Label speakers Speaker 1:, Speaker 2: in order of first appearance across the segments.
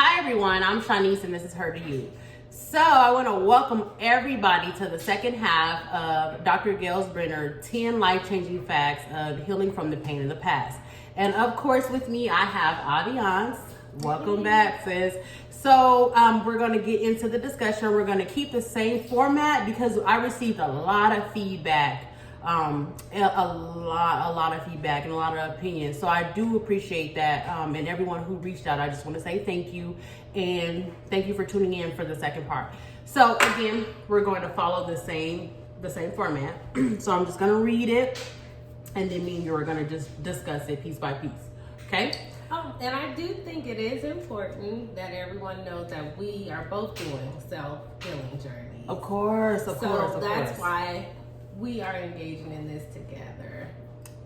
Speaker 1: Hi everyone, I'm Shanice and this is Her to You. So I want to welcome everybody to the second half of Dr. Gail Brenner 10 life-changing facts of healing from the pain of the past. And of course with me I have Aviance. Welcome back, sis. So we're going to get into the discussion. We're going to keep the same format because I received a lot of feedback. A lot of feedback and a lot of opinions. So I do appreciate that. And everyone who reached out, I just want to say thank you. And thank you for tuning in for the second part. So again, we're going to follow the same format. So I'm just going to read it. And then me and you are going to just discuss it piece by piece. Okay?
Speaker 2: And I do think it is important that everyone knows that we are both doing self-healing journeys.
Speaker 1: Of course.
Speaker 2: So that's why we are engaging in this together.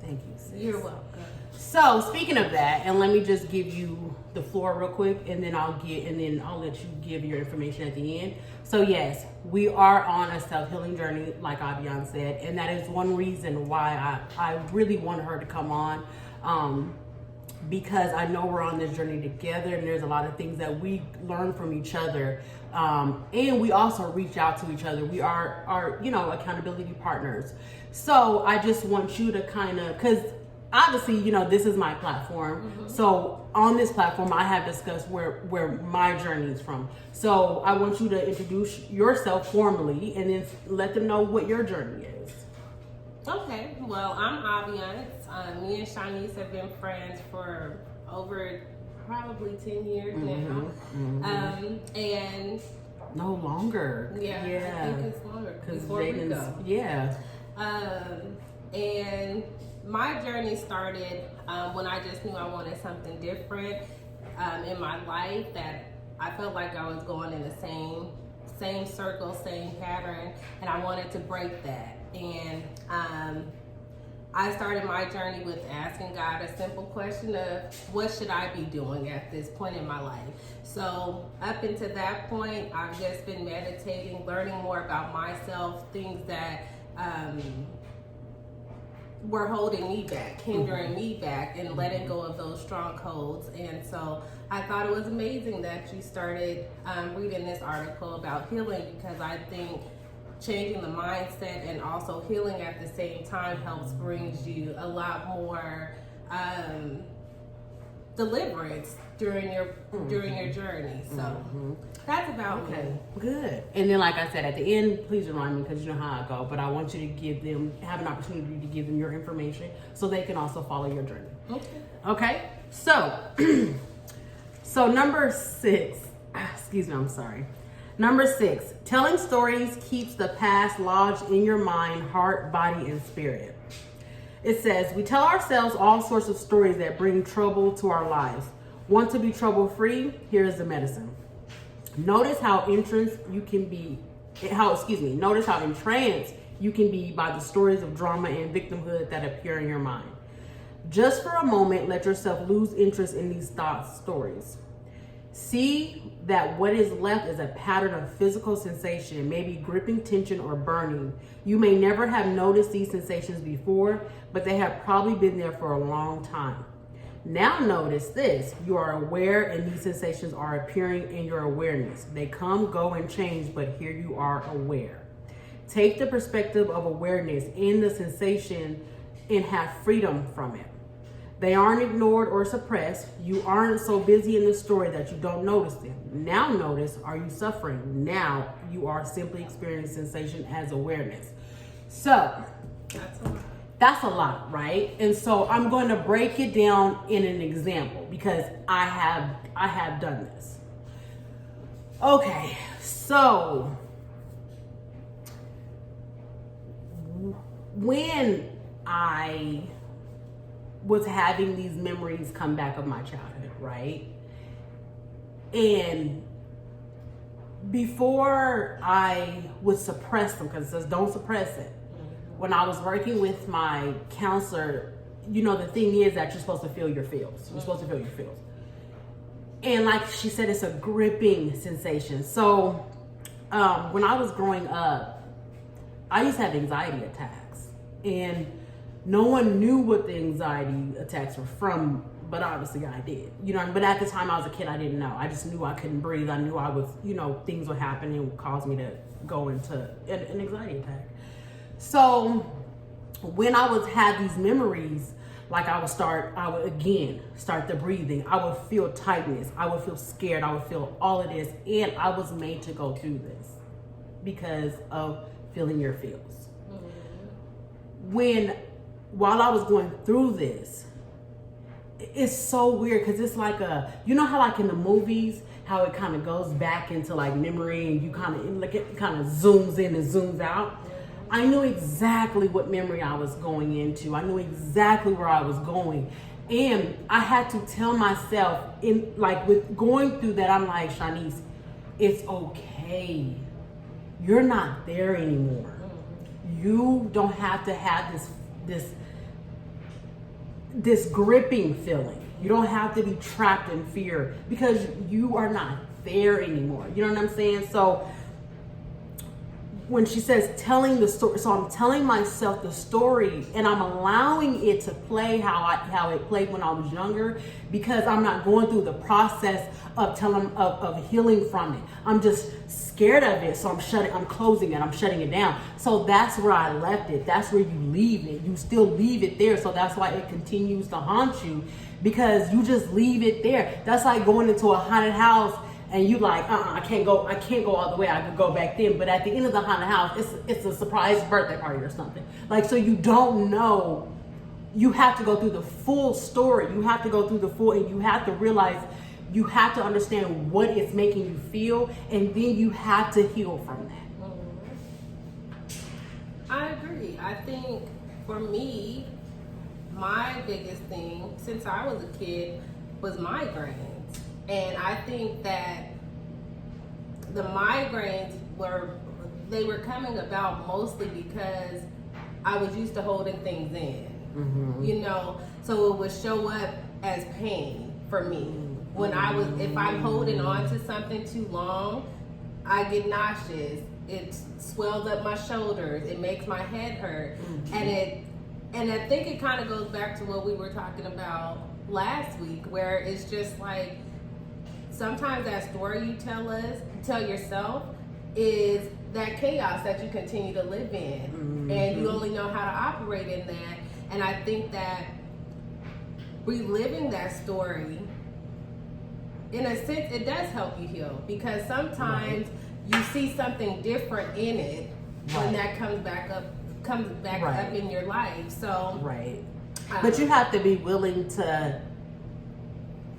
Speaker 1: Thank you, sis.
Speaker 2: You're welcome.
Speaker 1: So speaking of that, and let me just give you the floor real quick, and then I'll let you give your information at the end. So yes, we are on a self-healing journey, like Aviance said, and that is one reason why I really want her to come on. Because I know we're on this journey together and there's a lot of things that we learn from each other. And we also reach out to each other. We are accountability partners. So I just want you to kind of, because obviously, this is my platform. Mm-hmm. So on this platform, I have discussed where my journey is from. So I want you to introduce yourself formally and then let them know what your journey is.
Speaker 2: Okay, well, I'm Aviance. Me and Shanice have been friends for over probably 10 years now. Mm-hmm. And
Speaker 1: no longer.
Speaker 2: Yeah, I think it's longer.
Speaker 1: Before we go. Yeah.
Speaker 2: And my journey started when I just knew I wanted something different in my life, that I felt like I was going in the same circle, same pattern, and I wanted to break that. And I started my journey with asking God a simple question of what should I be doing at this point in my life. So up until that point, I've just been meditating, learning more about myself, things that were holding me back, hindering me back, and letting go of those strongholds. And so I thought it was amazing that you started reading this article about healing, because I think changing the mindset and also healing at the same time brings you a lot more deliverance during your journey. So that's about me.
Speaker 1: Good. And then, like I said, at the end, please remind me, because you know how I go, but I want you to have an opportunity to give them your information so they can also follow your journey. Okay. So number 6, excuse me, I'm sorry. Number 6, telling stories keeps the past lodged in your mind, heart, body, and spirit. It says, we tell ourselves all sorts of stories that bring trouble to our lives. Want to be trouble-free? Here is the medicine. Notice how entranced you can be by the stories of drama and victimhood that appear in your mind. Just for a moment, let yourself lose interest in these stories. See that what is left is a pattern of physical sensation, maybe gripping tension or burning. You may never have noticed these sensations before, but they have probably been there for a long time. Now notice this: you are aware and these sensations are appearing in your awareness. They come, go, and change, but here you are aware. Take the perspective of awareness in the sensation and have freedom from it. They aren't ignored or suppressed. You aren't so busy in the story that you don't notice them. Now notice, are you suffering? Now you are simply experiencing sensation as awareness. So that's a lot, right? And so I'm going to break it down in an example because I have done this. Okay, so when I was having these memories come back of my childhood, right? And before I would suppress them, because it says don't suppress it. When I was working with my counselor, the thing is that you're supposed to feel your feels. You're supposed to feel your feels. And like she said, it's a gripping sensation. So when I was growing up, I used to have anxiety attacks. And no one knew what the anxiety attacks were from but obviously I did. You know, but at the time I was a kid, I didn't know. I just knew I couldn't breathe. I knew I was, you know, things would happen and would cause me to go into an anxiety attack. So when I would have these memories, like I would again start the breathing. I would feel tightness. I would feel scared. I would feel all of this. And I was made to go through this because of feeling your feels. While I was going through this, it's so weird because it's like you know how like in the movies, how it kind of goes back into like memory and you kind of, like it kind of zooms in and zooms out. I knew exactly what memory I was going into. I knew exactly where I was going. And I had to tell myself, in like with going through that, I'm like, Shanice, it's okay. You're not there anymore. You don't have to have this gripping feeling. You don't have to be trapped in fear because you are not there anymore. You know what I'm saying? So when she says telling the story, so I'm telling myself the story and I'm allowing it to play how it played when I was younger, because I'm not going through the process of healing from it. I'm just scared of it, so I'm closing it, I'm shutting it down. So that's where I left it. That's where you leave it. You still leave it there. So that's why it continues to haunt you, because you just leave it there. That's like going into a haunted house and you like, I can't go all the way. I could go back then. But at the end of the haunted house, it's a surprise birthday party or something. Like, so you don't know. You have to go through the full story. You have to go through the full, and you have to realize, you have to understand what it's making you feel, and then you have to heal from that.
Speaker 2: I agree. I think for me, my biggest thing since I was a kid was migraines. And I think that the migraines were coming about mostly because I was used to holding things in, you know, so it would show up as pain for me. When if I'm holding on to something too long, I get nauseous. It swells up my shoulders. It makes my head hurt. And I think it kind of goes back to what we were talking about last week, where it's just like, sometimes that story you tell yourself is that chaos that you continue to live in, and you only know how to operate in that. And I think that reliving that story, in a sense, it does help you heal, because sometimes you see something different in it when that comes back up in your life. So
Speaker 1: but you have to be willing to.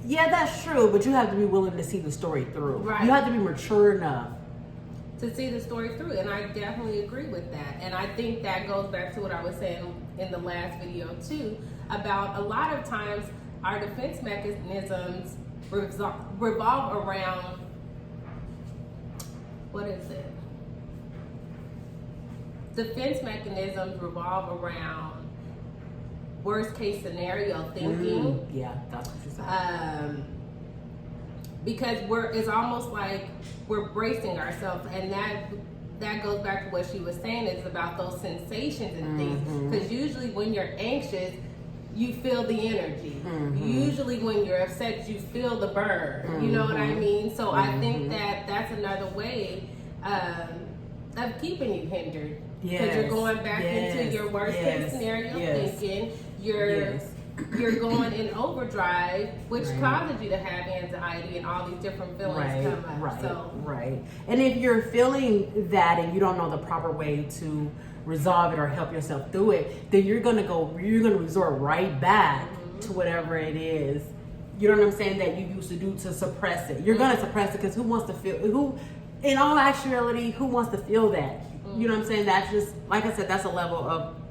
Speaker 1: Yeah, that's true, but you have to be willing to see the story through. You have to be mature enough
Speaker 2: to see the story through, and I definitely agree with that. And I think that goes back to what I was saying in the last video too, about a lot of times our defense mechanisms revolve around, what is it? Defense mechanisms revolve around worst case scenario thinking.
Speaker 1: Yeah, that's what you said.
Speaker 2: Because it's almost like we're bracing ourselves, and that goes back to what she was saying. It's about those sensations and things. Because usually when you're anxious, you feel the energy. Usually when you're upset, you feel the burn. You know what I mean? So I think that's another way of keeping you hindered. Because you're going back into your worst case scenario thinking. You're going in overdrive, which causes you to have anxiety and all these different feelings come up.
Speaker 1: And if you're feeling that and you don't know the proper way to resolve it or help yourself through it, then you're gonna resort right back to whatever it is, you know what I'm saying, that you used to do to suppress it. You're gonna suppress it because in all actuality, who wants to feel that? You know what I'm saying? That's just, like I said, that's a level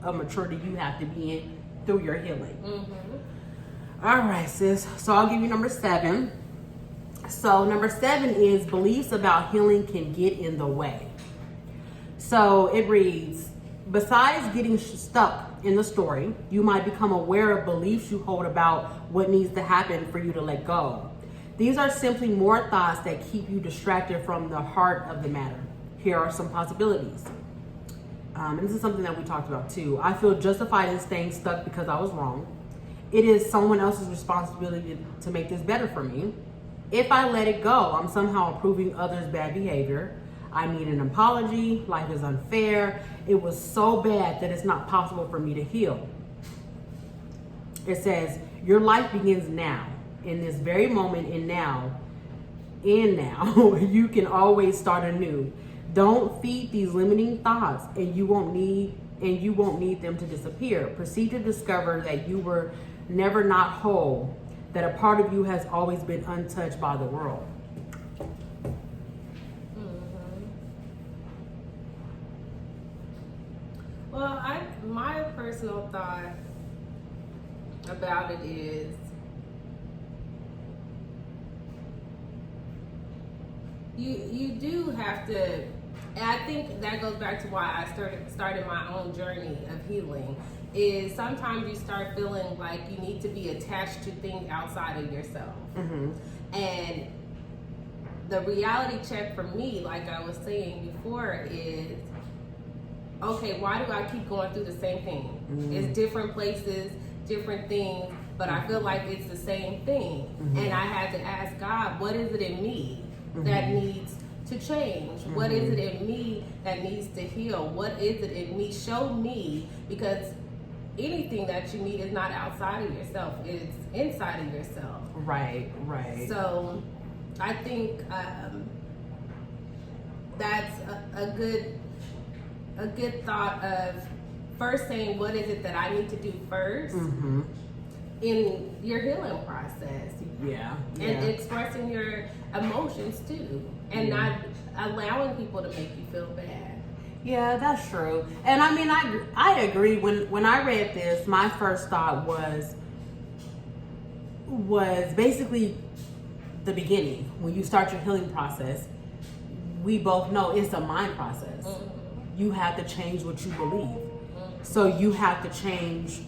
Speaker 1: of maturity you have to be in through your healing. All right, sis. So I'll give you number 7. So number 7 is beliefs about healing can get in the way. So it reads, besides getting stuck in the story, you might become aware of beliefs you hold about what needs to happen for you to let go. These are simply more thoughts that keep you distracted from the heart of the matter. Here are some possibilities. And this is something that we talked about too. I feel justified in staying stuck because I was wrong. it is someone else's responsibility to make this better for me. If I let it go, I'm somehow approving others' bad behavior. I need an apology. Life is unfair. It was so bad that it's not possible for me to heal. It says, your life begins now, in this very moment, and now, you can always start anew. Don't feed these limiting thoughts, and you won't need them to disappear. Proceed to discover that you were never not whole, that a part of you has always been untouched by the world.
Speaker 2: Well, my personal thought about it is, you do have to, and I think that goes back to why I started my own journey of healing, is sometimes you start feeling like you need to be attached to things outside of yourself. And the reality check for me, like I was saying before, is, okay, why do I keep going through the same thing? It's different places, different things, but I feel like it's the same thing. And I had to ask God, what is it in me that needs to change? What is it in me that needs to heal? What is it in me? Show me, because anything that you need is not outside of yourself, it's inside of yourself.
Speaker 1: Right.
Speaker 2: So I think that's a good thought of first saying, what is it that I need to do first in your healing process? And expressing your emotions too, and not allowing people to make you feel bad.
Speaker 1: Yeah, that's true. And I mean, I agree. When I read this, my first thought was basically the beginning. When you start your healing process, we both know it's a mind process. You have to change what you believe. So you have to change.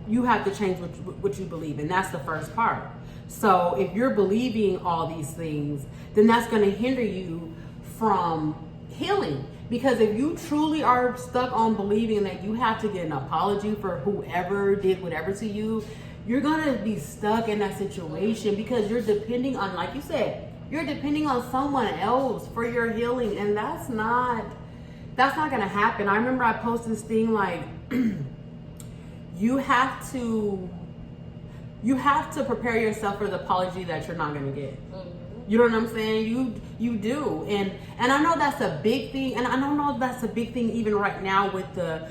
Speaker 1: You have to change what you believe, and that's the first part. So if you're believing all these things, then that's going to hinder you from healing. Because if you truly are stuck on believing that you have to get an apology for whoever did whatever to you, you're going to be stuck in that situation, because you're depending on, like you said, you're depending on someone else for your healing, and that's not going to happen. I remember I posted this thing like, you have to prepare yourself for the apology that you're not going to get. You know what I'm saying? You do. And I know that's a big thing, and I don't know if that's a big thing even right now with the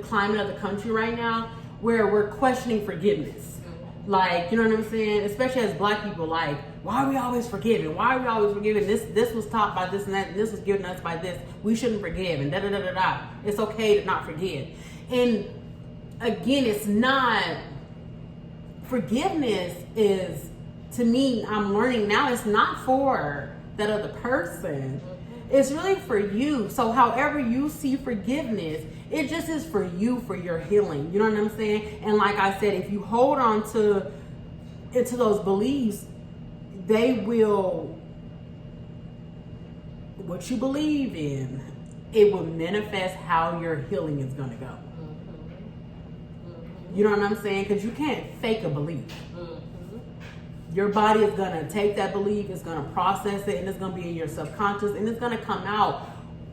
Speaker 1: climate of the country right now, where we're questioning forgiveness. Like, you know what I'm saying? Especially as Black people, like, why are we always forgiving? Why are we always forgiving? This was taught by this and that, and this was given us by this. We shouldn't forgive, and da-da-da-da-da. It's okay to not forgive. And again, it's not, forgiveness is, to me, I'm learning now, it's not for that other person. It's really for you. So however you see forgiveness, it just is for you, for your healing. You know what I'm saying? And like I said, if you hold on into those beliefs, they will, what you believe in, it will manifest how your healing is going to go. You know what I'm saying? Because you can't fake a belief. Your body is going to take that belief, it's going to process it, and it's going to be in your subconscious, and it's going to come out.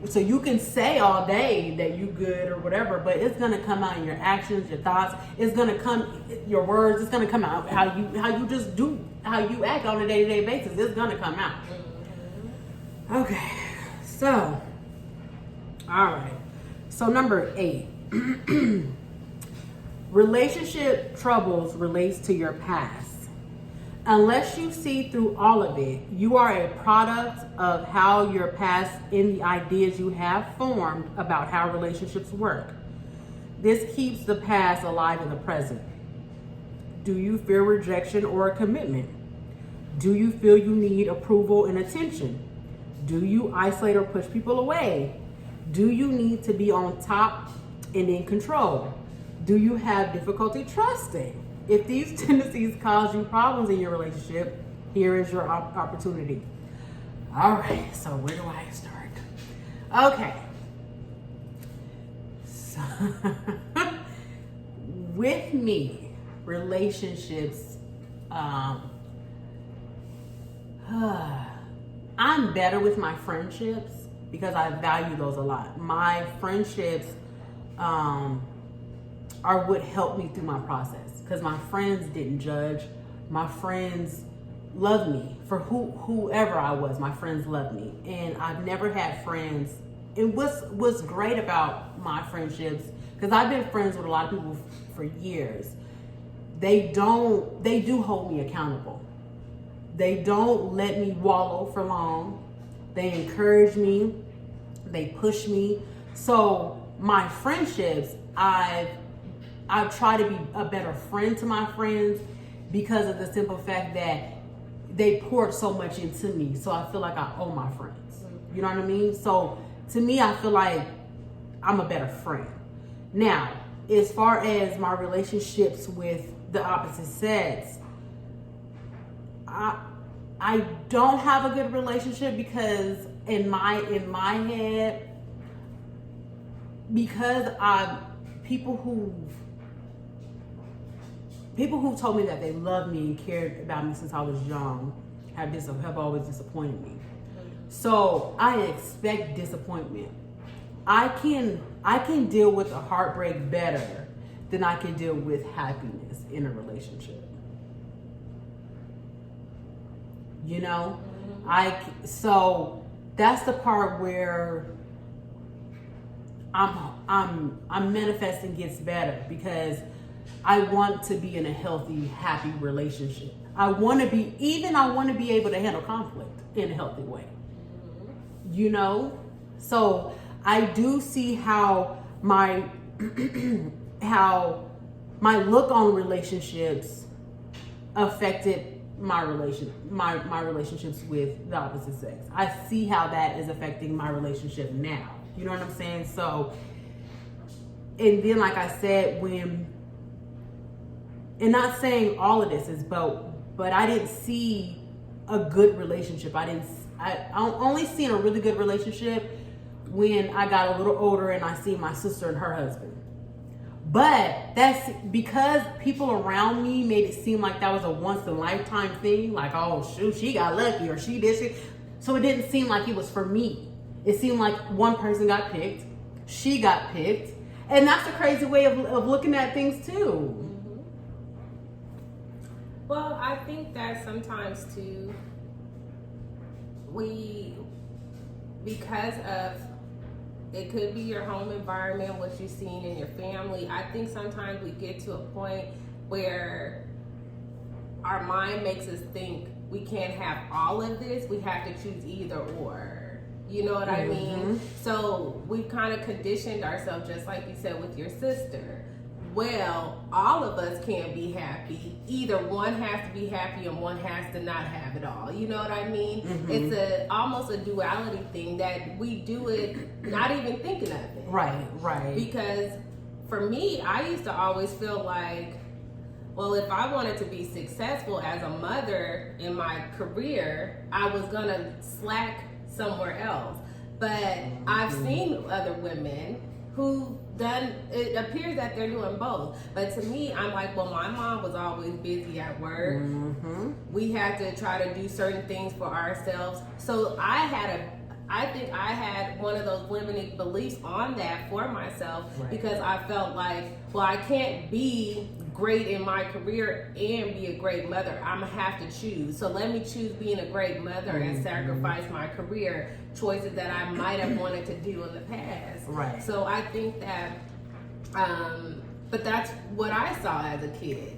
Speaker 1: So you can say all day that you good or whatever, but it's going to come out in your actions, your thoughts. It's going to come, your words. It's going to come out how you just do, how you act on a day-to-day basis. It's going to come out. Okay, so, all right. So number 8, relationship troubles relates to your past. Unless you see through all of it, you are a product of how your past and the ideas you have formed about how relationships work. This keeps the past alive in the present. Do you fear rejection or a commitment? Do you feel you need approval and attention? Do you isolate or push people away? Do you need to be on top and in control? Do you have difficulty trusting? If these tendencies cause you problems in your relationship, here is your opportunity. All right, so where do I start? Okay. So with me, relationships, I'm better with my friendships because I value those a lot. My friendships are what helped me through my process, because my friends didn't judge. My friends loved me for whoever I was. My friends loved me, and I've never had friends. And what's great about my friendships, because I've been friends with a lot of people for years, they do hold me accountable. They don't let me wallow for long. They encourage me. They push me. So my friendships, I've tried to be a better friend to my friends because of the simple fact that they poured so much into me. So I feel like I owe my friends. You know what I mean? So to me, I feel like I'm a better friend. Now, as far as my relationships with the opposite sex, I don't have a good relationship because in my head, because people who told me that they loved me and cared about me since I was young have always disappointed me. So I expect disappointment. I can deal with a heartbreak better than I can deal with happiness in a relationship. You know, so that's the part where I'm manifesting gets better, because I want to be in a healthy, happy relationship. I want to be able to handle conflict in a healthy way. You know, so I do see how my look on relationships affected my relationships with the opposite sex. I see how that is affecting my relationship now. You know what I'm saying? So, and then like I said, and not saying all of this is, but I didn't see a good relationship. I only seen a really good relationship when I got a little older and I seen my sister and her husband. But that's because people around me made it seem like that was a once in a lifetime thing. Like, oh shoot, she got lucky, or she did shit. So it didn't seem like it was for me. It seemed like one person got picked, she got picked. And that's a crazy way of looking at things too.
Speaker 2: Mm-hmm. Well, I think that sometimes too, because of, it could be your home environment, what you've seen in your family. I think sometimes we get to a point where our mind makes us think we can't have all of this. We have to choose either or. You know what I mean? So we've kind of conditioned ourselves, just like you said with your sister. Well, all of us can't be happy. Either one has to be happy and one has to not have it all. You know what I mean? It's almost a duality thing that we do it not even thinking of it.
Speaker 1: Right.
Speaker 2: Because for me, I used to always feel like, well, if I wanted to be successful as a mother in my career, I was gonna slack somewhere else. But I've seen other women who it appears that they're doing both. But to me, I'm like, well, my mom was always busy at work. We had to try to do certain things for ourselves. So I think I had one of those limiting beliefs on that for myself, because I felt like, well, I can't be great in my career and be a great mother. I'm gonna have to choose. So let me choose being a great mother and sacrifice my career choices that I might have wanted to do in the past.
Speaker 1: Right.
Speaker 2: So I think that, but that's what I saw as a kid,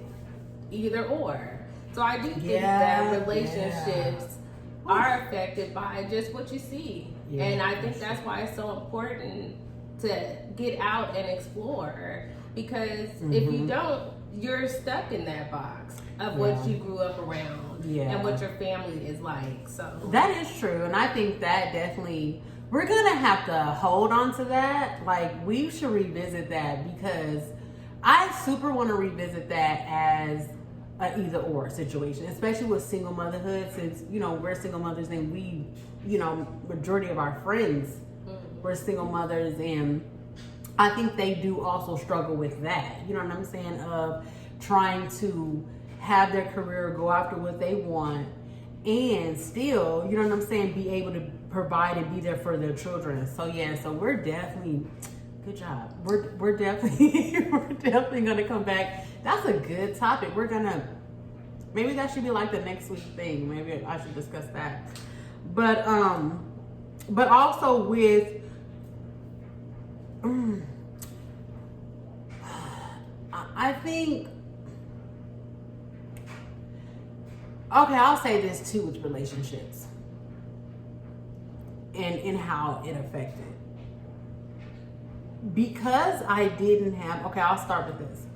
Speaker 2: either or. So I do think that relationships are affected by just what you see. And I think that's why it's so important to get out and explore, because if you don't, you're stuck in that box of what you grew up around and what your family is like. So
Speaker 1: that is true, and I think that definitely we're gonna have to hold on to that. Like, we should revisit that, because I super want to revisit that as an either or situation, especially with single motherhood, since we're single mothers and we majority of our friends were single mothers, and I think they do also struggle with that. You know what I'm saying? Of trying to have their career, go after what they want, and still, you know what I'm saying, be able to provide and be there for their children. So yeah, so we're definitely, good job. We're definitely we're definitely gonna come back. That's a good topic. We're gonna, maybe that should be like the next week thing. Maybe I should discuss that. But also with I think, okay, I'll say this too with relationships and how it affected. Because I didn't have, okay, I'll start with this.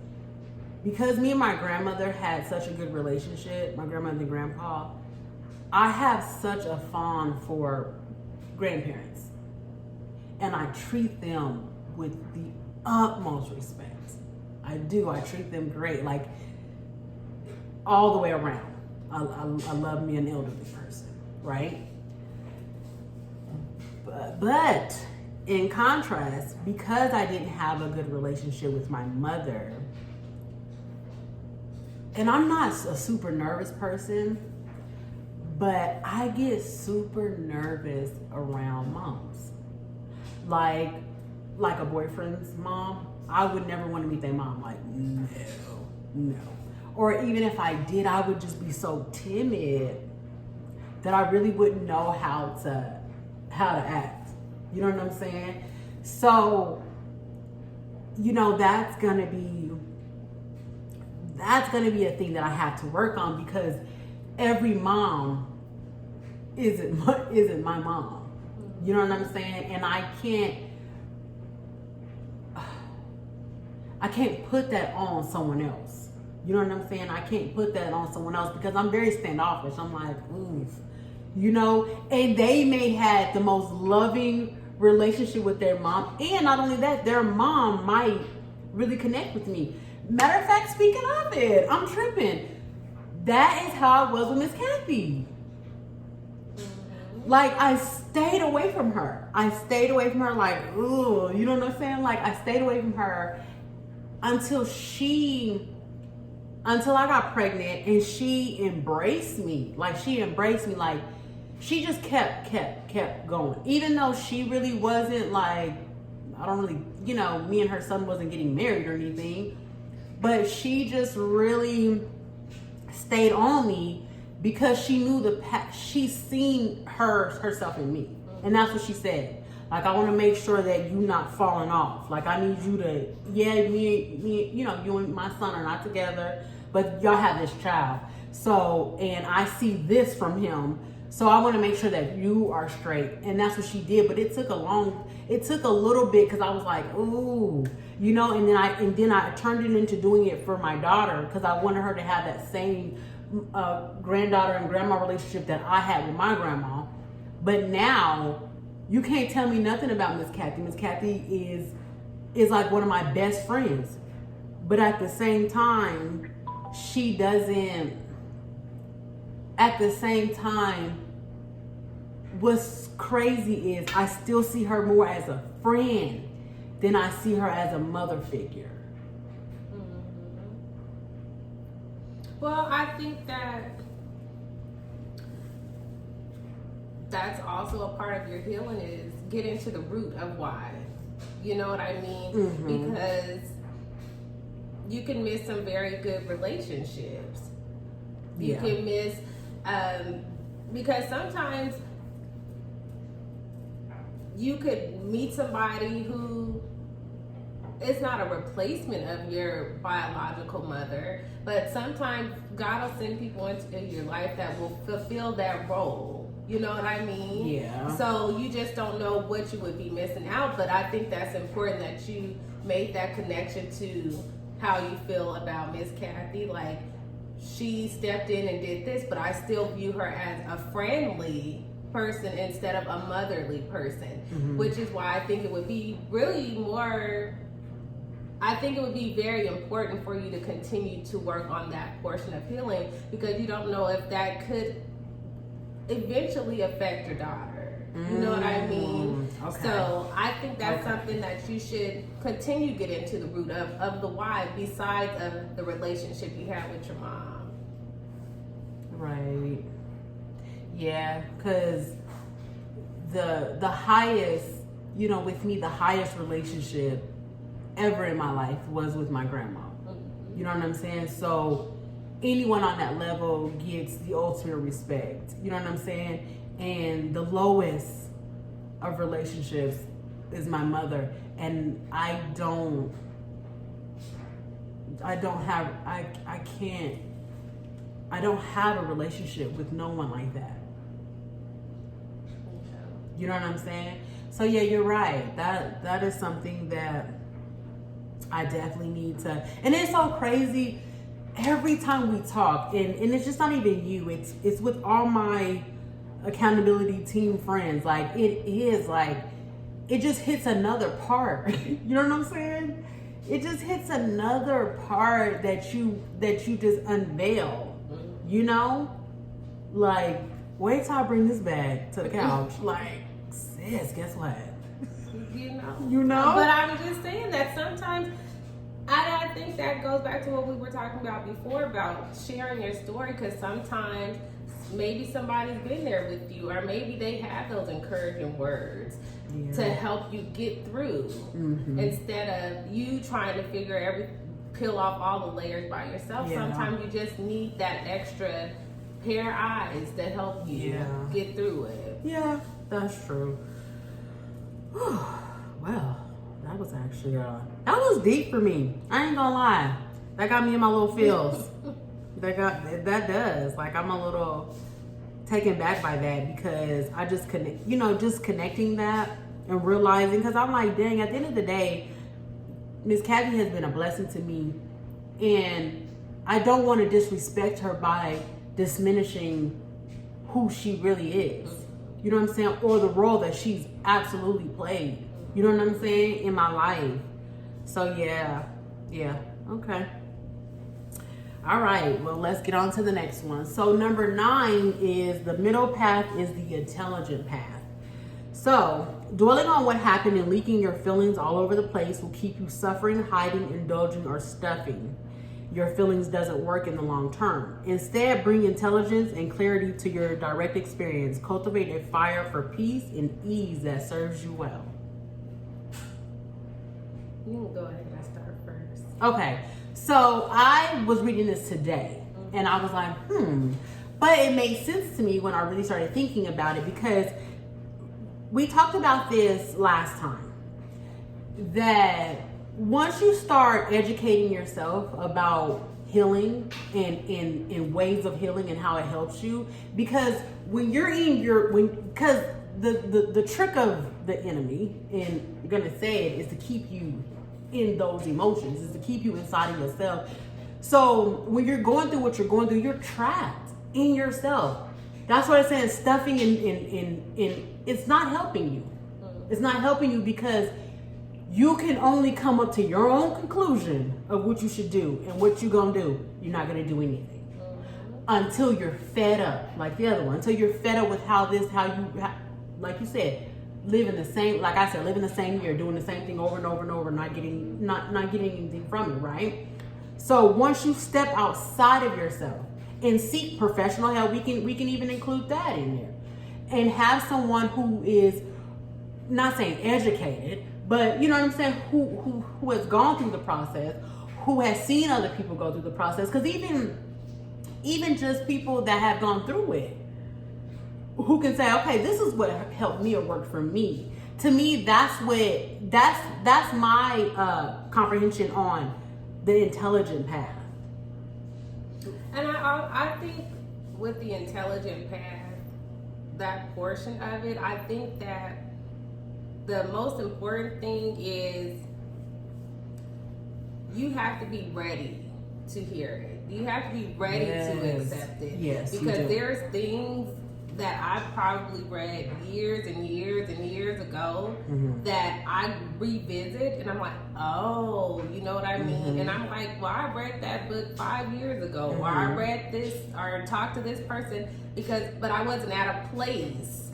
Speaker 1: Because me and my grandmother had such a good relationship, my grandmother and grandpa, I have such a fond for grandparents. And I treat them with the utmost respect. I do. I treat them great, like all the way around. I love me an elderly person, right? But in contrast, because I didn't have a good relationship with my mother, and I'm not a super nervous person, but I get super nervous around moms. Like a boyfriend's mom, I would never want to meet their mom. Like, no. Or even if I did, I would just be so timid that I really wouldn't know how to act. You know what I'm saying? So, you know, that's gonna be a thing that I have to work on, because every mom isn't my mom. You know what I'm saying? And I can't put that on someone else. You know what I'm saying? I can't put that on someone else because I'm very standoffish. I'm like, oof. You know, and they may have the most loving relationship with their mom. And not only that, their mom might really connect with me. Matter of fact, speaking of it, I'm tripping. That is how I was with Miss Kathy. Like, I stayed away from her. Like, ooh, you know what I'm saying? Like, I stayed away from her until I got pregnant, and she embraced me. Like, she just kept going. Even though she really wasn't like, I don't really, you know, me and her son wasn't getting married or anything, but she just really stayed on me because she knew she seen herself in me. And that's what she said. Like, I want to make sure that you not falling off. Like, I need you to, me, you know, you and my son are not together, but y'all have this child. So, and I see this from him. So I want to make sure that you are straight. And that's what she did. But it took a little bit, because I was like, ooh, you know, and then I turned it into doing it for my daughter, because I wanted her to have that same granddaughter and grandma relationship that I had with my grandma. But now, you can't tell me nothing about Miss Kathy. Miss Kathy is like one of my best friends. But at the same time, what's crazy is I still see her more as a friend than I see her as a mother figure.
Speaker 2: Mm-hmm. Well, I think that's also a part of your healing, is getting to the root of why. You know what I mean? Mm-hmm. Because you can miss some very good relationships. You can miss, because sometimes you could meet somebody who is not a replacement of your biological mother, but sometimes God will send people into your life that will fulfill that role. You know what I mean?
Speaker 1: Yeah.
Speaker 2: So you just don't know what you would be missing out, but I think that's important that you made that connection to how you feel about Miss Kathy. Like, she stepped in and did this, but I still view her as a friendly person instead of a motherly person, mm-hmm. which is why I think it would be very important for you to continue to work on that portion of healing, because you don't know if that could eventually affect your daughter. You know what I mean?
Speaker 1: Okay.
Speaker 2: So I think that's something that you should continue to get into the root of the why, besides of the relationship you have with your mom.
Speaker 1: Right. Yeah, because the highest, you know, with me, the highest relationship ever in my life was with my grandma. You know what I'm saying? So anyone on that level gets the ultimate respect. You know what I'm saying? And the lowest of relationships is my mother. And I don't have a relationship with no one like that. You know what I'm saying? So yeah, you're right. That is something that I definitely need to. And it's so crazy. Every time we talk, and it's just not even you. It's with all my accountability team friends. Like it just hits another part. You know what I'm saying? It just hits another part that you just unveil. You know, like wait till I bring this bag to the couch. Like sis, guess what? You know.
Speaker 2: But I'm just saying that sometimes I think that goes back to what we were talking about before about sharing your story, because sometimes maybe somebody's been there with you, or maybe they have those encouraging words to help you get through, instead of you trying to peel off all the layers by yourself. Sometimes you just need that extra pair of eyes to help you get through it.
Speaker 1: Yeah, that's true. Well, that was actually that was deep for me. I ain't gonna lie. That got me in my little feels. that does. Like I'm a little taken back by that, because I just just connecting that and realizing, because I'm like, dang, at the end of the day, Miss Kathy has been a blessing to me, and I don't want to disrespect her by diminishing who she really is. You know what I'm saying? Or the role that she's absolutely played. You know what I'm saying? In my life. So yeah. Okay. All right. Well, let's get on to the next one. So number 9 is the middle path is the intelligent path. So dwelling on what happened and leaking your feelings all over the place will keep you suffering, hiding, indulging, or stuffing your feelings doesn't work in the long term. Instead, bring intelligence and clarity to your direct experience. Cultivate a fire for peace and ease that serves you well.
Speaker 2: You can go ahead and start first.
Speaker 1: Okay, so I was reading this today, and I was like, But it made sense to me when I really started thinking about it, because we talked about this last time, that once you start educating yourself about healing and ways of healing and how it helps you, because when you're because the trick of the enemy, and I'm gonna say it, is to keep you in those emotions, is to keep you inside of yourself. So when you're going through what you're going through, you're trapped in yourself. That's what I'm saying. Stuffing in it's not helping you. It's not helping you, because you can only come up to your own conclusion of what you should do, and what you're gonna do. You're not gonna do anything until you're fed up, like the other one. Until you're fed up with how like you said, live in the same year, doing the same thing over and over and over, not getting anything from it, right? So once you step outside of yourself and seek professional help, we can even include that in there, and have someone who is not saying educated, but you know what I'm saying, who has gone through the process, who has seen other people go through the process, because even just people that have gone through it, who can say, okay, this is what helped me or worked for me. To me, that's my comprehension on the intelligent path.
Speaker 2: And I think with the intelligent path, that portion of it, I think that the most important thing is you have to be ready to hear it. You have to be ready to accept it.
Speaker 1: Yes,
Speaker 2: because there's things that I probably read years and years and years ago that I revisit and I'm like, oh, you know what I mean? And I'm like, well, I read that book 5 years ago, or I read this or talked to this person but I wasn't at a place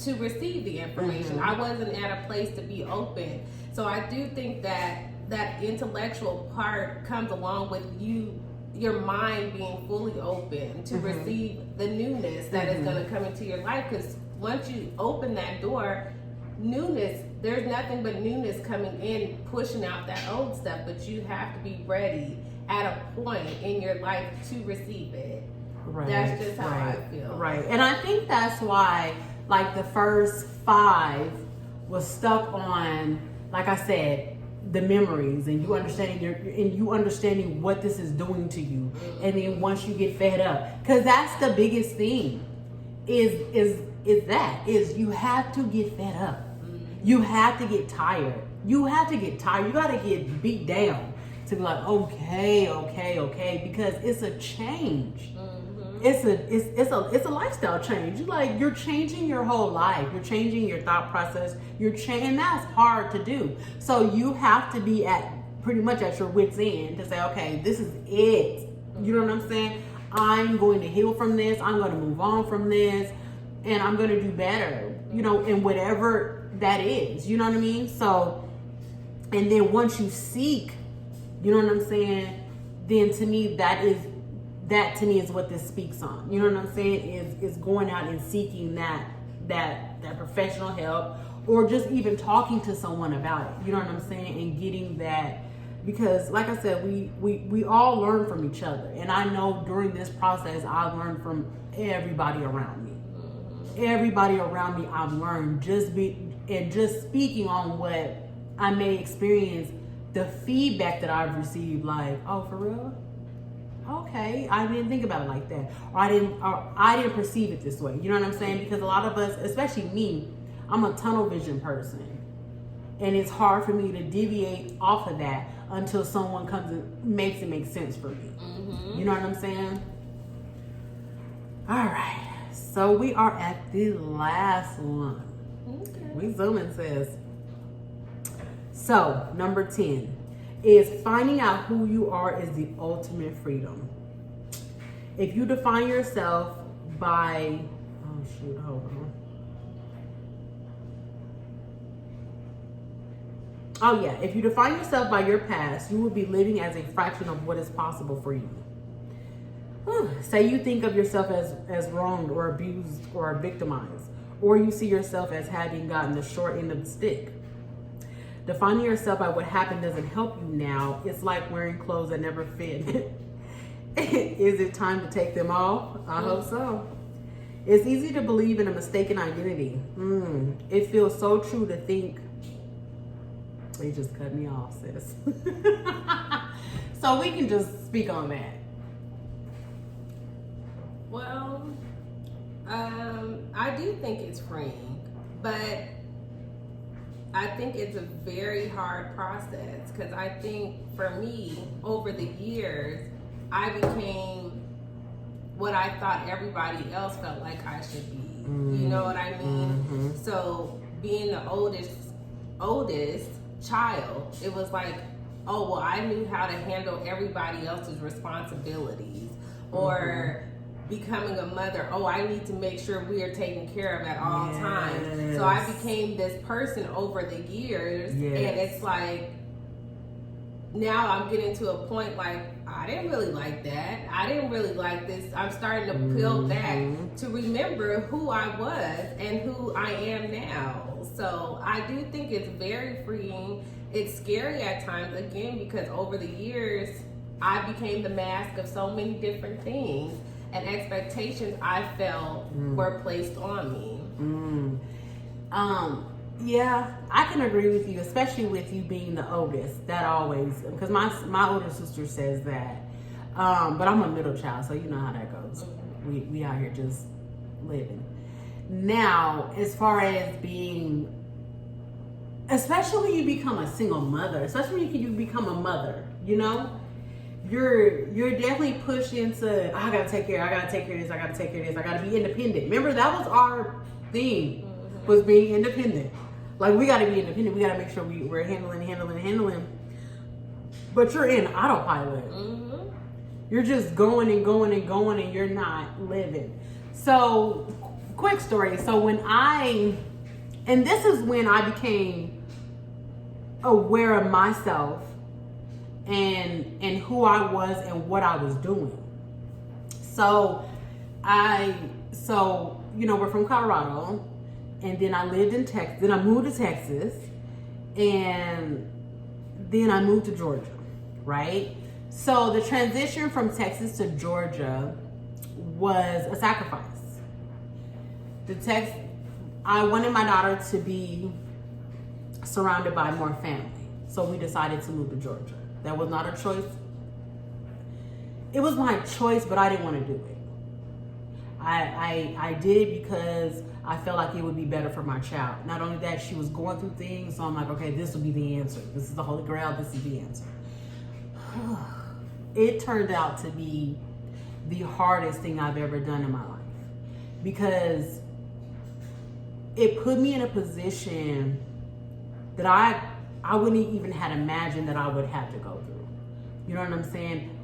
Speaker 2: to receive the information. I wasn't at a place to be open. So I do think that that intellectual part comes along with your mind being fully open to receive the newness that is going to come into your life. Because once you open that door, newness, there's nothing but newness coming in, pushing out that old stuff. But you have to be ready at a point in your life to receive it.
Speaker 1: Right.
Speaker 2: That's just how I feel.
Speaker 1: Right. And I think that's why, like, the first 5 was stuck on, like I said, the memories, and you understanding what this is doing to you. And then once you get fed up, because that's the biggest thing is you have to get fed up. You have to get tired. You got to get beat down to be like, okay, because it's a change. It's a lifestyle change. You're changing your whole life. You're changing your thought process. And that's hard to do. So you have to be pretty much at your wit's end to say, okay, this is it. You know what I'm saying? I'm going to heal from this. I'm going to move on from this, and I'm going to do better. In whatever that is. You know what I mean? So, and then once you seek, you know what I'm saying? Then to me, that to me is what this speaks on. You know what I'm saying? Is going out and seeking that professional help, or just even talking to someone about it. You know what I'm saying? And getting that, because like I said, we all learn from each other. And I know during this process, I've learned from everybody around me. Everybody around me, I've learned just speaking on what I may experience, the feedback that I've received, like, oh, for real? Okay, I didn't think about it like that, or I didn't perceive it this way. You know what I'm saying? Because a lot of us, especially me, I'm a tunnel vision person, and it's hard for me to deviate off of that until someone comes and makes it make sense for me. You know what I'm saying? All right, so we are at the last one. Okay. We zooming, sis. So number 10. Is finding out who you are is the ultimate freedom. If you define yourself by, hold on. Oh yeah, if you define yourself by your past, you will be living as a fraction of what is possible for you. Say you think of yourself as wronged or abused or victimized, or you see yourself as having gotten the short end of the stick. Defining yourself by what happened doesn't help you now. It's like wearing clothes that never fit. Is it time to take them off? I hope so. It's easy to believe in a mistaken identity. It feels so true to think. They just cut me off, sis. So we can just speak on that.
Speaker 2: Well, I do think it's freeing, but I think it's a very hard process, because I think for me, over the years, I became what I thought everybody else felt like I should be. You know what I mean? So being the oldest child, it was like, oh, well, I knew how to handle everybody else's responsibilities. Or becoming a mother, oh, I need to make sure we are taken care of at all times. So I became this person over the years, and it's like, now I'm getting to a point like, I didn't really like that. I didn't really like this. I'm starting to peel back to remember who I was and who I am now. So I do think it's very freeing. It's scary at times, again, because over the years, I became the mask of so many different things. And expectations I felt were placed on me.
Speaker 1: Yeah, I can agree with you, especially with you being the oldest. That always, because my older sister says that. But I'm a middle child, so you know how that goes. We out here just living. Now, as far as being, especially when you become a single mother, especially when you become a mother, you know, you're definitely pushed into, I gotta take care of this, I gotta take care of this, I gotta be independent. Remember, that was our thing, was being independent. Like, we gotta be independent. We gotta make sure we're handling. But you're in autopilot. You're just going and you're not living. So, quick story. So and this is when I became aware of myself and who I was and what I was doing. So we're from Colorado, and then I lived in Texas. Then I moved to Texas, and then I moved to Georgia, right? So the transition from Texas to Georgia was a sacrifice. I wanted my daughter to be surrounded by more family, so we decided to move to Georgia. That was not a choice. It was my choice, but I didn't want to do it. I did it because I felt like it would be better for my child. Not only that, she was going through things, so I'm like, okay, this will be the answer. This is the Holy Grail. This is the answer. It turned out to be the hardest thing I've ever done in my life, because it put me in a position that I wouldn't even had imagined that I would have to go through. You know what I'm saying?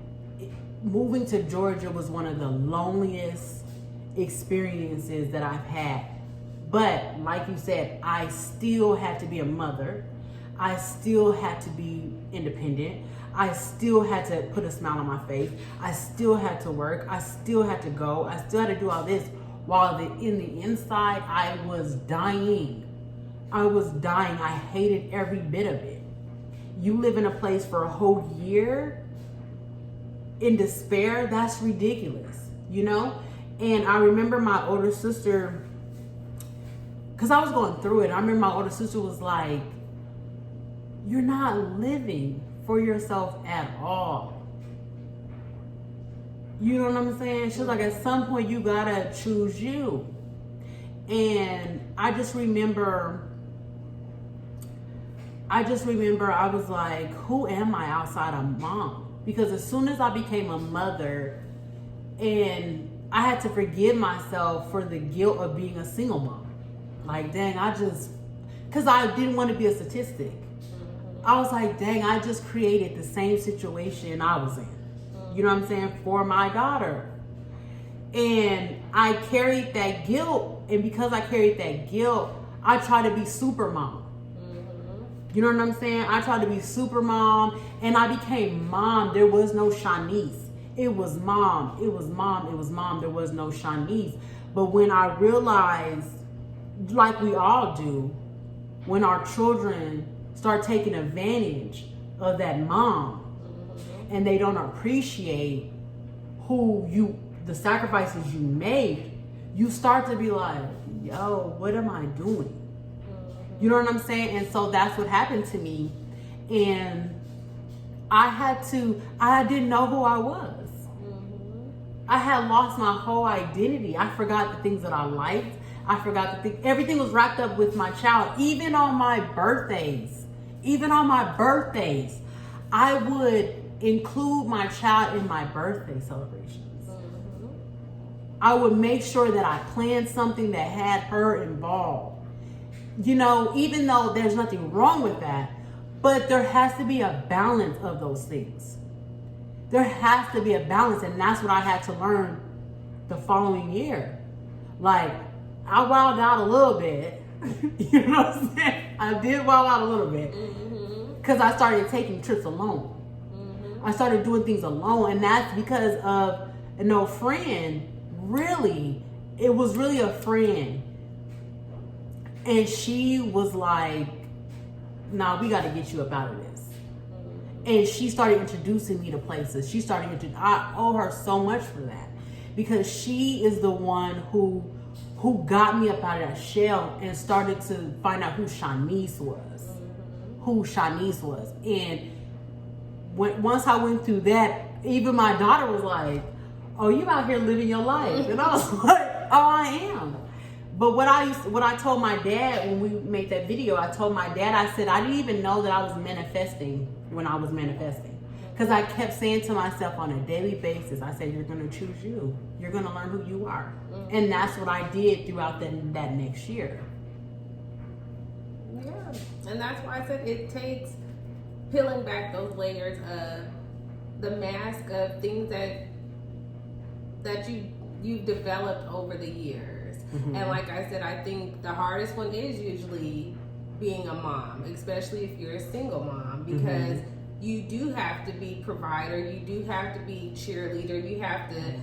Speaker 1: Moving to Georgia was one of the loneliest experiences that I've had. But like you said, I still had to be a mother. I still had to be independent. I still had to put a smile on my face. I still had to work. I still had to go. I still had to do all this, while in the inside, I was dying. I hated every bit of it. You live in a place for a whole year in despair. That's ridiculous, you know? And I remember my older sister, because I was going through it. I remember my older sister was like, you're not living for yourself at all. You know what I'm saying? She was like, at some point you gotta choose you. And I just remember I was like, who am I outside of mom? Because as soon as I became a mother, and I had to forgive myself for the guilt of being a single mom. Like, dang, because I didn't want to be a statistic. I was like, dang, I just created the same situation I was in. You know what I'm saying? For my daughter. And I carried that guilt. And because I carried that guilt, I tried to be super mom. You know what I'm saying? I tried to be super mom, and I became mom. There was no Shanice. It was mom. It was mom. It was mom. There was no Shanice. But when I realized, like we all do, when our children start taking advantage of that mom, and they don't appreciate the sacrifices you made, you start to be like, yo, what am I doing? You know what I'm saying? And so that's what happened to me. And I didn't know who I was. I had lost my whole identity. I forgot the things that I liked. I forgot everything was wrapped up with my child. Even on my birthdays, I would include my child in my birthday celebrations. I would make sure that I planned something that had her involved. You know, even though there's nothing wrong with that, but there has to be a balance of those things. There has to be a balance, and that's what I had to learn the following year. Like, I wilded out a little bit. You know what I'm saying? I did wild out a little bit. Because I started taking trips alone. I started doing things alone, and that's because of no friend. Really, it was really a friend. And she was like, nah, we got to get you up out of this. And she started introducing me to places. I owe her so much for that, because she is the one who got me up out of that shell and started to find out who Shanice was. And once I went through that, even my daughter was like, oh, you out here living your life. And I was like, oh, I am. But what I told my dad when we made that video, I told my dad, I said, I didn't even know that I was manifesting when I was manifesting. Because I kept saying to myself on a daily basis, I said, you're going to choose you. You're going to learn who you are. Mm-hmm. And that's what I did throughout that next year.
Speaker 2: Yeah. And that's why I said it takes peeling back those layers of the mask of things that you've developed over the years. Mm-hmm. And like I said, I think the hardest one is usually being a mom, especially if you're a single mom, because you do have to be provider, you do have to be cheerleader, you have to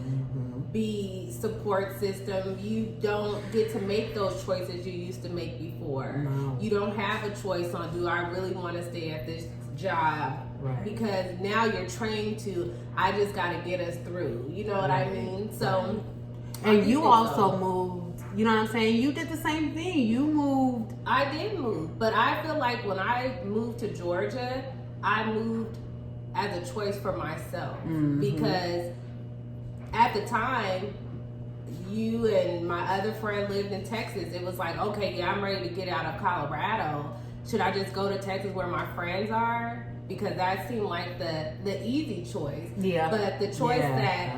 Speaker 2: be support system. You don't get to make those choices you used to make before. No. You don't have a choice on, do I really want to stay at this job? Right. Because now you're trained to, I just got to get us through. You know what I mean? So,
Speaker 1: and you also moved. You know what I'm saying? You did the same thing. You moved.
Speaker 2: I did move, but I feel like when I moved to Georgia, I moved as a choice for myself because at the time, you and my other friend lived in Texas. It was like, okay, yeah, I'm ready to get out of Colorado. Should I just go to Texas where my friends are? Because that seemed like the easy choice. Yeah. But the choice that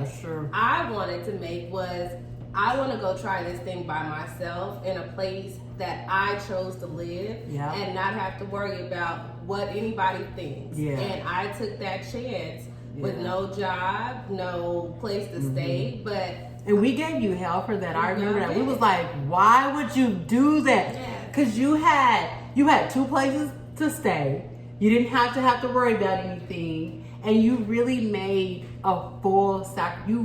Speaker 2: I wanted to make was, I want to go try this thing by myself in a place that I chose to live and not have to worry about what anybody thinks. Yeah. And I took that chance with no job, no place to stay,
Speaker 1: and we gave you hell for that. I remember that. We was like, why would you do that? Because you had 2 places to stay. You didn't have to worry about anything, and you really made a full sacrifice.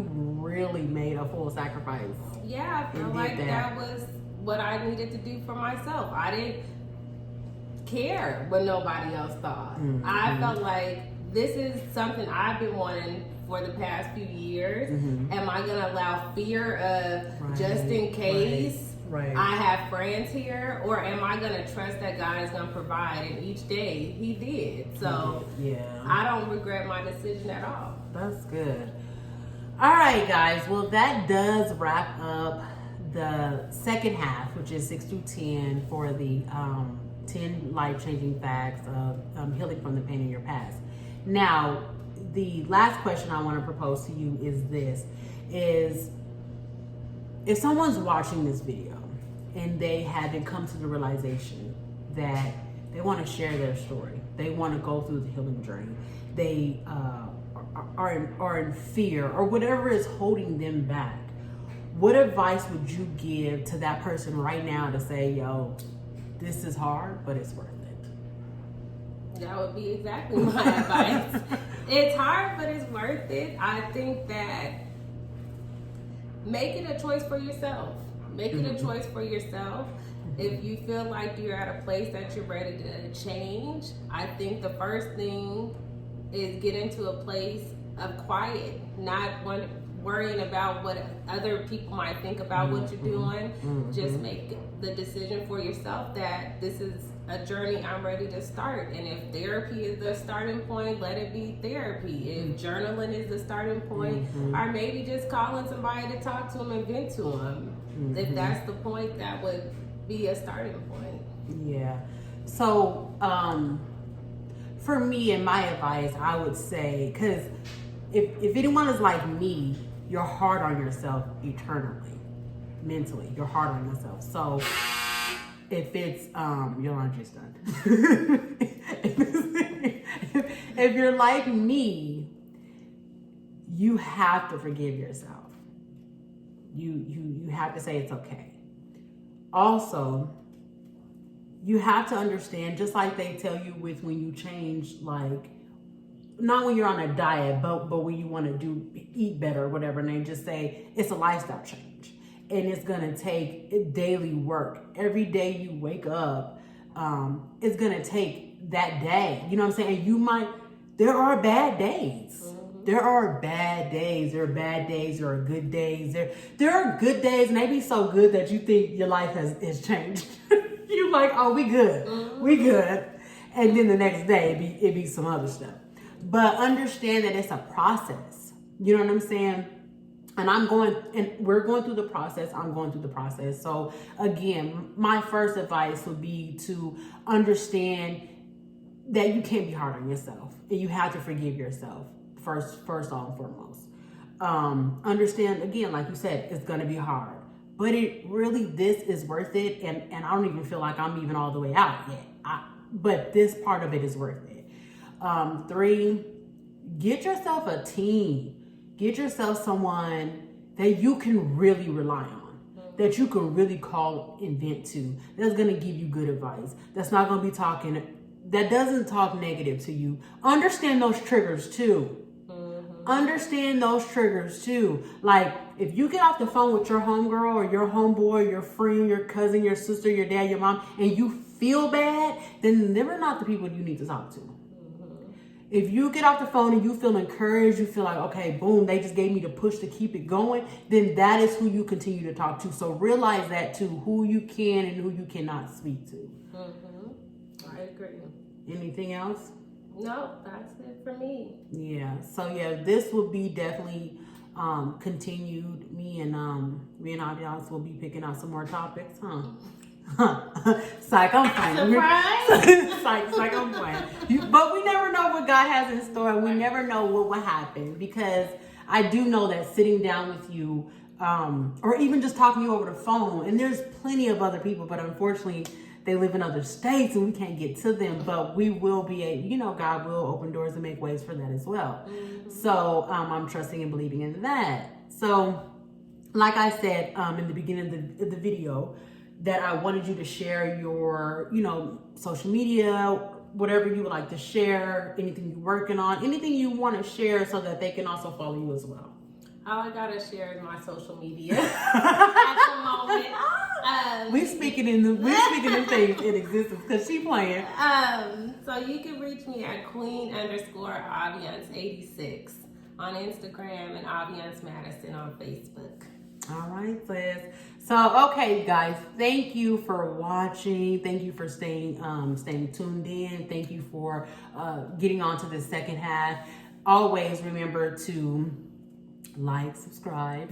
Speaker 2: Yeah, I feel like that was what I needed to do for myself. I didn't care what nobody else thought. I felt like this is something I've been wanting for the past few years. Am I going to allow fear of just in case I have friends here, or am I going to trust that God is going to provide? And each day He did. So I don't regret my decision at all.
Speaker 1: That's good. All right, guys. Well, that does wrap up the second half, which is 6 through 10 for the 10 life-changing facts of healing from the pain in your past. Now, the last question I want to propose to you is this: if someone's watching this video and they haven't come to the realization that they want to share their story, they want to go through the healing journey, they are in fear or whatever is holding them back, what advice would you give to that person right now to say, yo, this is hard, but it's worth it?
Speaker 2: That would be exactly my advice. It's hard, but it's worth it. I think that make it a choice for yourself. Make it a choice for yourself. If you feel like you're at a place that you're ready to change, I think the first thing is get into a place of quiet, not worrying about what other people might think about what you're doing. Just make the decision for yourself that this is a journey I'm ready to start. And if therapy is the starting point, let it be therapy. If journaling is the starting point, or maybe just calling somebody to talk to them and vent to them. If that's the point, that would be a starting point.
Speaker 1: Yeah. So, for me and my advice, I would say, because if anyone is like me, you're hard on yourself eternally, mentally. You're hard on yourself. So if it's your lunch is done. If you're like me, you have to forgive yourself. You have to say it's okay. Also, you have to understand, just like they tell you with when you change, like, not when you're on a diet, but when you want to eat better or whatever, and they just say it's a lifestyle change. And it's going to take daily work. Every day you wake up, it's going to take that day. You know what I'm saying? There are bad days. There are bad days. There are bad days. There are good days. There are good days, and they be so good that you think your life has changed. You're like, oh, we good. We good. And then the next day, it be some other stuff. But understand that it's a process. You know what I'm saying? And we're going through the process. I'm going through the process. So again, my first advice would be to understand that you can't be hard on yourself, and you have to forgive yourself first and foremost. Understand, again, like you said, it's gonna be hard, but this is worth it. And I don't even feel like I'm even all the way out yet. But this part of it is worth it. 3, get yourself a team. Get yourself someone that you can really rely on, that you can really call and vent to, that's going to give you good advice, that's not going to be that doesn't talk negative to you. Understand those triggers too. Understand those triggers too. Like, if you get off the phone with your homegirl or your homeboy, your friend, your cousin, your sister, your dad, your mom, and you feel bad, then they're not the people you need to talk to. If you get off the phone and you feel encouraged, you feel like, okay, boom, they just gave me the push to keep it going, then that is who you continue to talk to. So realize that too, who you can and who you cannot speak to.
Speaker 2: I agree.
Speaker 1: Anything else?
Speaker 2: No, that's it for me.
Speaker 1: Yeah. So yeah, this will be definitely continued. Me and Aviance will be picking out some more topics, huh? Psych, I'm playing.
Speaker 2: Surprise!
Speaker 1: Psych, I'm playing. But we never know what God has in store. We never know what will happen, because I do know that sitting down with you, or even just talking to you over the phone, and there's plenty of other people, but unfortunately they live in other states and we can't get to them, but we will be able, God will open doors and make ways for that as well. So I'm trusting and believing in that. So like I said in the beginning of the video, that I wanted you to share your, social media, whatever you would like to share, anything you're working on, anything you want to share, so that they can also follow you as well.
Speaker 2: All I gotta share is my social media at the moment.
Speaker 1: We're speaking in things in existence, because she playing.
Speaker 2: So you can reach me at Queen_Aviance86 on Instagram and Aviance Madison on Facebook.
Speaker 1: All right, sis. So, okay, guys, thank you for watching. Thank you for staying tuned in. Thank you for getting on to the second half. Always remember to like, subscribe,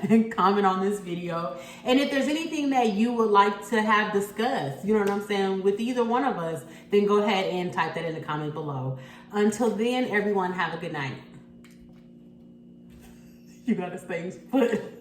Speaker 1: and comment on this video. And if there's anything that you would like to have discussed, you know what I'm saying, with either one of us, then go ahead and type that in the comment below. Until then, everyone, have a good night. You gotta stay put.